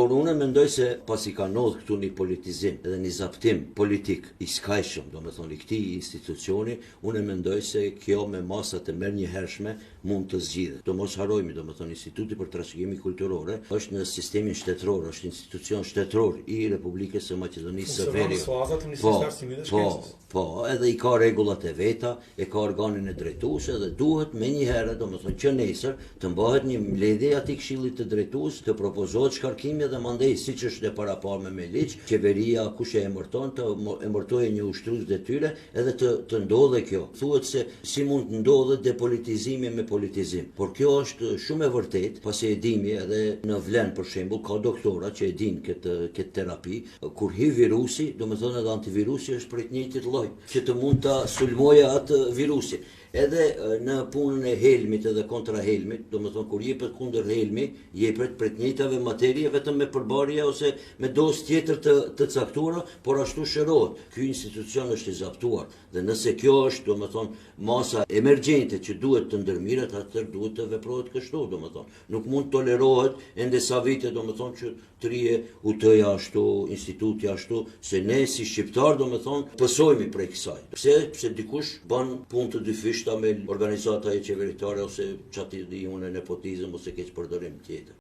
Por unë mendoj se pasi ka ndodhur këtu një politizim edhe një zaptim politik i skajshëm, domethënë i këtij institucioni, unë mendoj se kjo me masat e merrnjëhershme mund të zgjidhet. Do mos harrojmë, domethënë Instituti për Trashëgimi Kulturore është në sistemin shtetëror, është institucion shtetëror i Republikës së Maqedonisë së Veriut. Po, edhe i ka rregullat e veta, e ka organin e drejtues dhe duhet menjëherë, domethënë që nesër të mbahet një mbledhje aty Këshillit të Drejtues, të propozohet shkarkimi dhe mandej siç është e paraparme me ligj, qeveria kush e emërton të emërtojë një ushtrues detyre edhe të ndodhe kjo. Thuhet se si mund të ndodhet depolitizimi me politizim. Por kjo është shumë e vërtetë, pasi e dimi edhe në Vlen për shembull ka doktora që e din këtë terapi, kur hi virusi, domethënë edhe antivirusi është për të njëjtit lloj, që të mund ta sulmojë atë virusin. Edhe në punën e helmit edhe kontra helmit, domethënë kur jepet kundër helmi, jepet për të njëjtave materie vetëm me përbërje ose me dozë tjetër të caktuara, por ashtu shërohet. Ky institucion është i zaptuar dhe nëse kjo është domethënë masa emergjente që duhet të ndërmirret, atëherë duhet të veprohet kështu, domethënë. Nuk mund tolerohet ende sa vite domethënë që të rije UT-ja ashtu, instituti ashtu, se ne si shqiptar domethënë pësojmë prej kësaj. Pse dikush bën punë të dyfishta me organizata e qeveritare ose çati di unë nepotizëm ose keq përdorim tjetër.